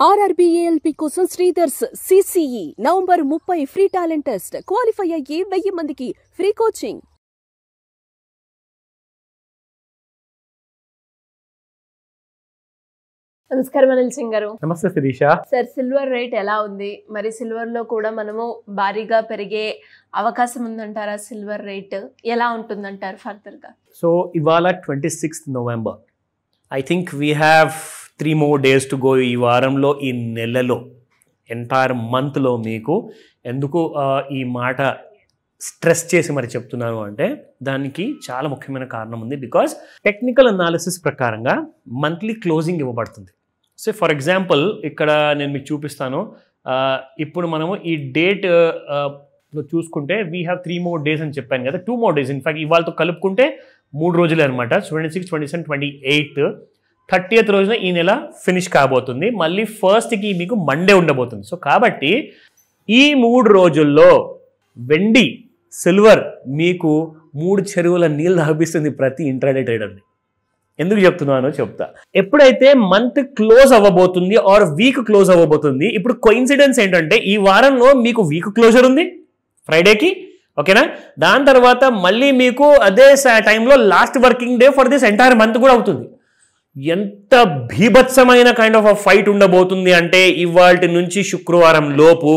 ఆర్ఆర్బీఏఎల్పీ కోసం Sridhar's CCE November 30 free talent test. Qualify అయ్యి 1000 మందికి ఫ్రీ కోచింగ్. నమస్కారం అనిల్ సింగ్ గారు. నమస్తే శిరీష. సార్, సిల్వర్ రేట్ ఎలా ఉంది? మరి సిల్వర్ లో కూడా మనము భారీగా పెరిగే అవకాశం ఉందంటారా? సిల్వర్ రేట్ ఎలా ఉంటుందంటారు ఫర్దర్ గా? సో ఇవాళ 26th November. I think we have 3 more days to go. ఈ వారంలో, ఈ నెలలో, ఎంటైర్ మంత్లో మీకు ఎందుకు ఈ మాట స్ట్రెస్ చేసి మరి చెప్తున్నాను అంటే దానికి చాలా ముఖ్యమైన కారణం ఉంది. బికాస్ టెక్నికల్ అనాలిసిస్ ప్రకారంగా మంత్లీ క్లోజింగ్ ఇవ్వబడుతుంది. సో ఫర్ ఎగ్జాంపుల్ ఇక్కడ నేను మీకు చూపిస్తాను. ఇప్పుడు మనము ఈ డేట్ చూసుకుంటే వీ హ్యావ్ 3 more days అని చెప్పాను కదా, 2 more days. ఇన్ఫాక్ట్ ఇవాళతో కలుపుకుంటే 3 రోజులే అనమాట. 26, 27, 28, 30th రోజున ఈ నెల ఫినిష్ కాబోతుంది. మళ్ళీ 1st మీకు మండే ఉండబోతుంది. సో కాబట్టి ఈ 3 రోజుల్లో వెండి, సిల్వర్ మీకు 3 చెరువుల నీళ్ళు తాగిస్తుంది ప్రతి ఇంట్రాడే ట్రేడర్ని. ఎందుకు చెప్తున్నానో చెప్తా. ఎప్పుడైతే మంత్ క్లోజ్ అవ్వబోతుంది ఆర్ వీక్ క్లోజ్ అవ్వబోతుంది, ఇప్పుడు కోఇన్సిడెన్స్ ఏంటంటే ఈ వారంలో మీకు వీక్ క్లోజర్ ఉంది ఫ్రైడేకి, ఓకేనా? దాని తర్వాత మళ్ళీ మీకు అదే టైంలో last working day for this entire month కూడా అవుతుంది. ఎంత భీభత్సమైన కైండ్ ఆఫ్ ఫైట్ ఉండబోతుంది అంటే ఇవాల్టి నుంచి శుక్రవారం లోపు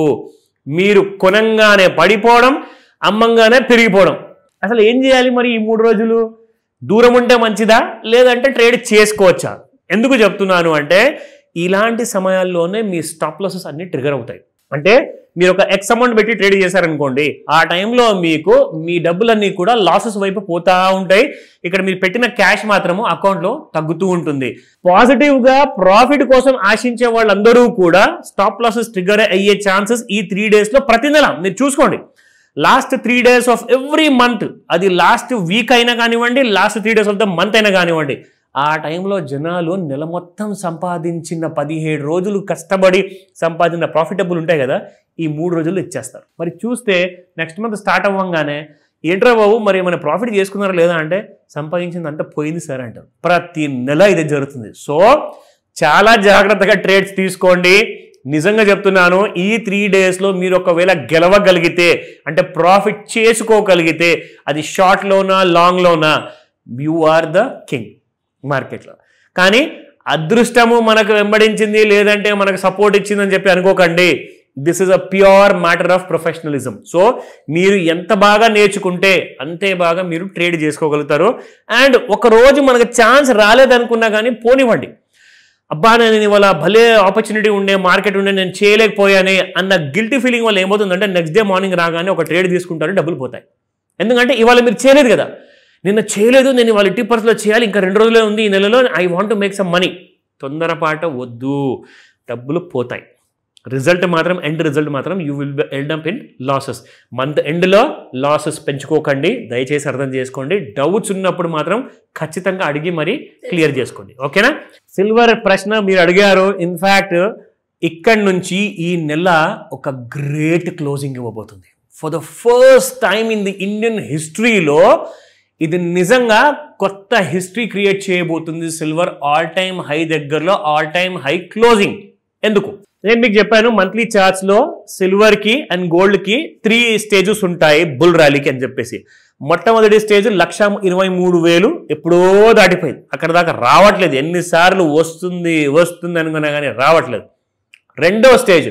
మీరు కొనంగానే పడిపోవడం, అమ్మంగానే పెరిగిపోవడం. అసలు ఏం చేయాలి మరి ఈ 3 రోజులు? దూరం ఉంటే మంచిదా, లేదంటే ట్రేడ్ చేసుకోవచ్చా? ఎందుకు చెప్తున్నాను అంటే ఇలాంటి సమయాల్లోనే మీ స్టాప్ లాసెస్ అన్ని ట్రిగర్ అవుతాయి. అంటే మీరు ఒక ఎక్స్ అమౌంట్ పెట్టి ట్రేడ్ చేశారనుకోండి, ఆ టైంలో మీకు మీ డబ్బులన్నీ కూడా లాసెస్ వైపు పోతా ఉంటాయి. ఇక్కడ మీరు పెట్టిన క్యాష్ మాత్రము అకౌంట్లో తగ్గుతూ ఉంటుంది. పాజిటివ్గా ప్రాఫిట్ కోసం ఆశించే వాళ్ళందరూ కూడా స్టాప్ లాసెస్ ట్రిగర్ అయ్యే ఛాన్సెస్ ఈ 3 daysలో ప్రతి నెల మీరు చూసుకోండి. Last 3 days of every month, అది లాస్ట్ వీక్ అయినా కానివ్వండి, last 3 days of the month అయినా కానివ్వండి, ఆ టైంలో జనాలు నెల మొత్తం సంపాదించిన 17 రోజులు కష్టపడి సంపాదించిన ప్రాఫిటబుల్ ఉంటాయి కదా, ఈ 3 రోజుల్లో ఇచ్చేస్తారు. మరి చూస్తే నెక్స్ట్ మంత్ స్టార్ట్ అవ్వగానే ఏంట్రా బాబు మరి ఏమైనా ప్రాఫిట్ చేసుకున్నారా లేదా అంటే సంపాదించిందంతా పోయింది సార్ అంటారు. ప్రతి నెల ఇది జరుగుతుంది. సో చాలా జాగ్రత్తగా ట్రేడ్స్ తీసుకోండి. నిజంగా చెప్తున్నాను, ఈ 3 daysలో మీరు ఒకవేళ గెలవగలిగితే అంటే ప్రాఫిట్ చేసుకోగలిగితే, అది షార్ట్లోనా లాంగ్లోనా, యు ఆర్ ద కింగ్ మార్కెట్లో. కానీ అదృష్టము మనకు వెంబడించింది లేదంటే మనకు సపోర్ట్ ఇచ్చిందని చెప్పి అనుకోకండి. This is a pure matter of professionalism. So మీరు ఎంత బాగా నేర్చుకుంటే అంతే బాగా మీరు ట్రేడ్ చేసుకోగలుగుతారు. అండ్ ఒక రోజు మనకు ఛాన్స్ రాలేదనుకున్నా కానీ పోనివ్వండి, అబ్బా నేను ఇవాళ భలే ఆపర్చునిటీ ఉండే, మార్కెట్ ఉండే, నేను చేయలేకపోయానే అన్న గిల్టీ ఫీలింగ్ వల్ల ఏమవుతుందంటే నెక్స్ట్ డే మార్నింగ్ రాగానే ఒక ట్రేడ్ తీసుకుంటారు, డబ్బులు పోతాయి. ఎందుకంటే ఇవాళ మీరు చేయలేదు కదా, నిన్న చేయలేదు, నేను ఇవాళ 80% చేయాలి, ఇంకా 2 రోజులే ఉంది ఈ నెలలో, I want to make some money. తొందరపాటు వద్దు, డబ్బులు పోతాయి. ఎండ్ రిజల్ట్ మాత్రం you will end up in losses. Month ఎండ్లో లాసెస్ పెంచుకోకండి, దయచేసి అర్థం చేసుకోండి. డౌట్స్ ఉన్నప్పుడు మాత్రం ఖచ్చితంగా అడిగి మరీ క్లియర్ చేసుకోండి, ఓకేనా? సిల్వర్ ప్రశ్న మీరు అడిగారు. ఇన్ఫ్యాక్ట్ ఇక్కడి నుంచి ఈ నెల ఒక గ్రేట్ క్లోజింగ్ ఇవ్వబోతుంది. For the first time in the Indian హిస్టరీలో ఇది నిజంగా కొత్త హిస్టరీ క్రియేట్ చేయబోతుంది. సిల్వర్ ఆల్ టైమ్ హై దగ్గరలో ఆల్ టైమ్ హై క్లోజింగ్. ఎందుకు? నేను మీకు చెప్పాను మంత్లీ చార్ట్స్లో సిల్వర్కి అండ్ గోల్డ్కి 3 stages ఉంటాయి బుల్ ర్యాలీకి అని చెప్పేసి. మొట్టమొదటి స్టేజ్ 1,23,000 ఎప్పుడో దాటిపోయింది, అక్కడ దాకా రావట్లేదు. ఎన్నిసార్లు వస్తుంది అనుకున్నా కానీ రావట్లేదు. రెండో స్టేజ్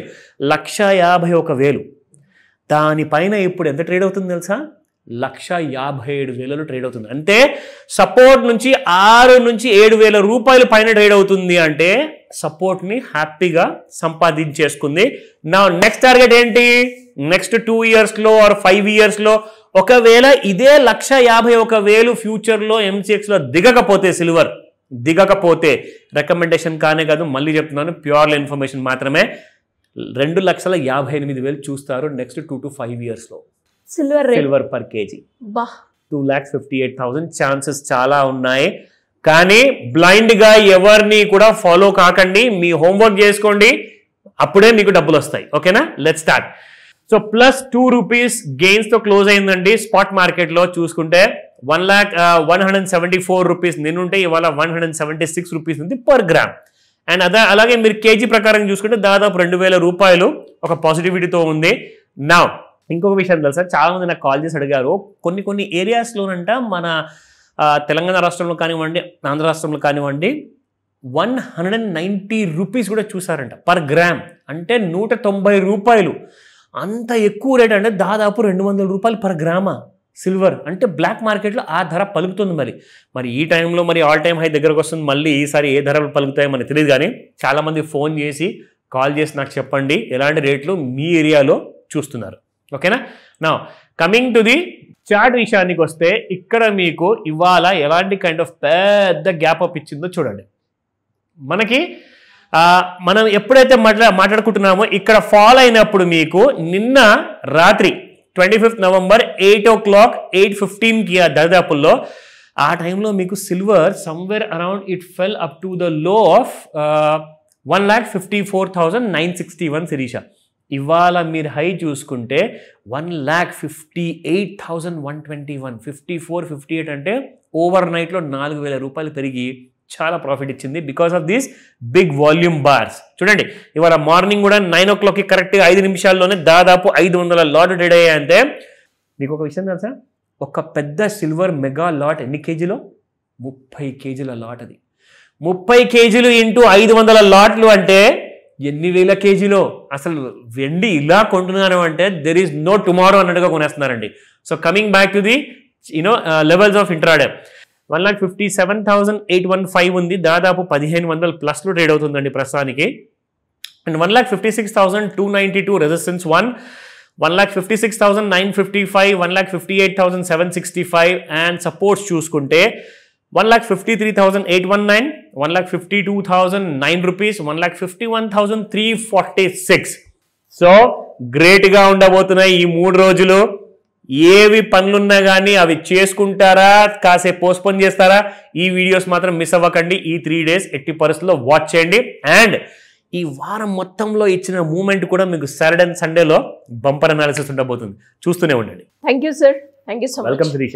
1,51,000. దానిపైన ఇప్పుడు ఎంత ట్రేడ్ అవుతుంది తెలుసా? 1,57,000 ట్రేడ్ అవుతుంది. అంటే సపోర్ట్ నుంచి 6 నుంచి 7,000 రూపాయలు పైన ట్రేడ్ అవుతుంది. అంటే సపోర్ట్ని హ్యాపీగా సంపాదించేసుకుంది. నా నెక్స్ట్ టార్గెట్ ఏంటి? నెక్స్ట్ 2 yearsలో ఆర్ 5 yearsలో ఒకవేళ ఇదే 1,51,000 ఫ్యూచర్లో MCXలో దిగకపోతే, సిల్వర్ దిగకపోతే, రికమెండేషన్ కానే కాదు, మళ్ళీ చెప్తున్నాను, ప్యూర్ల ఇన్ఫర్మేషన్ మాత్రమే, 2,58,000 చూస్తారు నెక్స్ట్ 2 to 5 yearsలో సిల్వర్ పర్ కేజీ. 2,58,000 ఛాన్సెస్ చాలా ఉన్నాయి. కానీ బ్లైండ్గా ఎవరిని కూడా ఫాలో కాకండి, మీ హోంవర్క్ చేసుకోండి, అప్పుడే మీకు డబ్బులు వస్తాయి, ఓకేనా? Let's start. సో +2 rupees గెయిన్స్తో క్లోజ్ అయిందండి స్పాట్ మార్కెట్లో. చూసుకుంటే 1,174 rupees నిన్నుంటే ఇవాళ 176 rupees ఉంది పర్ గ్రామ్. అండ్ అలాగే మీరు కేజీ ప్రకారం చూసుకుంటే దాదాపు 2,000 రూపాయలు ఒక పాజిటివిటీతో ఉంది. నా ఇంకొక విషయం తెలుసా, చాలా మంది నాకు కాల్ చేసి అడిగారు, కొన్ని ఏరియాస్లోనంట మన తెలంగాణ రాష్ట్రంలో కానివ్వండి, ఆంధ్ర రాష్ట్రంలో కానివ్వండి 190 రూపీస్ కూడా చూసారంట పర్ గ్రామ్, అంటే 190 రూపాయలు. అంత ఎక్కువ రేట్ అంటే దాదాపు 200 రూపాయలు పర్ గ్రామా సిల్వర్. అంటే బ్లాక్ మార్కెట్లో ఆ ధర పలుకుతుంది. మరి ఈ టైంలో మరి ఆల్ టైమ్ హై దగ్గరకు వస్తుంది. మళ్ళీ ఈసారి ఏ ధరలు పలుకుతాయో మనకు తెలియదు. కానీ చాలామంది ఫోన్ చేసి కాల్ చేసి నాకు చెప్పండి ఎలాంటి రేట్లు మీ ఏరియాలో చూస్తున్నారు. ఓకేనా? నా కమింగ్ టు ది చార్ట్ విషయానికి వస్తే ఇక్కడ మీకు ఇవాళ ఎలాంటి కైండ్ ఆఫ్ పెద్ద గ్యాప్ అప్ ఇచ్చిందో చూడండి. మనకి మనం ఎప్పుడైతే మాట్లాడుకుంటున్నామో ఇక్కడ ఫాల్ అయినప్పుడు మీకు నిన్న రాత్రి 25th November 8 o'clock 8:15కి ఆ దరిదాపుల్లో ఆ టైంలో మీకు silver somewhere around it fell up to the low of 1,54,961 Sirisha. ఇవాళ మీరు హై చూసుకుంటే 1,58,121, 54-58 అంటే ఓవర్ నైట్లో 4,000 రూపాయలు పెరిగి చాలా ప్రాఫిట్ ఇచ్చింది because of these big volume bars. చూడండి ఇవాళ మార్నింగ్ కూడా 9 o'clockకి కరెక్ట్గా 5 నిమిషాల్లోనే దాదాపు 500 లాట్ ట్రేడ్ అయ్యాయంటే మీకు ఒక విషయం తెలుసా, ఒక పెద్ద సిల్వర్ మెగా లాట్ ఎన్ని కేజీలో? 30 కేజీల లాట్. అది 30 కేజీలు ఇంటూ 500 లాట్లు అంటే ఎన్ని వేల కేజీలో. అసలు వెండి ఇలా కొంటున్నారు అంటే దెర్ ఈస్ నో టుమారో అన్నట్టుగా కొనేస్తున్నారండి. So coming back to the levels of intraday, 1,57,815 ఉంది, దాదాపు 1,500 ప్లస్లో ట్రేడ్ అవుతుందండి ప్రస్తుతానికి. అండ్ 1,56,292 రెసిస్టెన్స్ 1,56,955, 1,58,765 అండ్ సపోర్ట్స్ చూసుకుంటే 1,53,819, 1,52,009 రూపీస్, 1,51,346. సో గ్రేట్గా ఉండబోతున్నాయి ఈ 3 రోజులు. ఏవి పనులున్నా కానీ అవి చేసుకుంటారా, కాసేపు పోస్ట్పోన్ చేస్తారా, ఈ వీడియోస్ మాత్రం మిస్ అవ్వకండి. ఈ 3 days ఎట్టి పరిస్థితుల్లో వాచ్ చేయండి. అండ్ ఈ వారం మొత్తంలో ఇచ్చిన మూమెంట్ కూడా మీకు సాటర్డే అండ్ సండేలో బంపర్ అనాలిసిస్ ఉండబోతుంది. చూస్తూనే ఉండండి. Thank you sir. Thank you so much. Welcome Sirisha.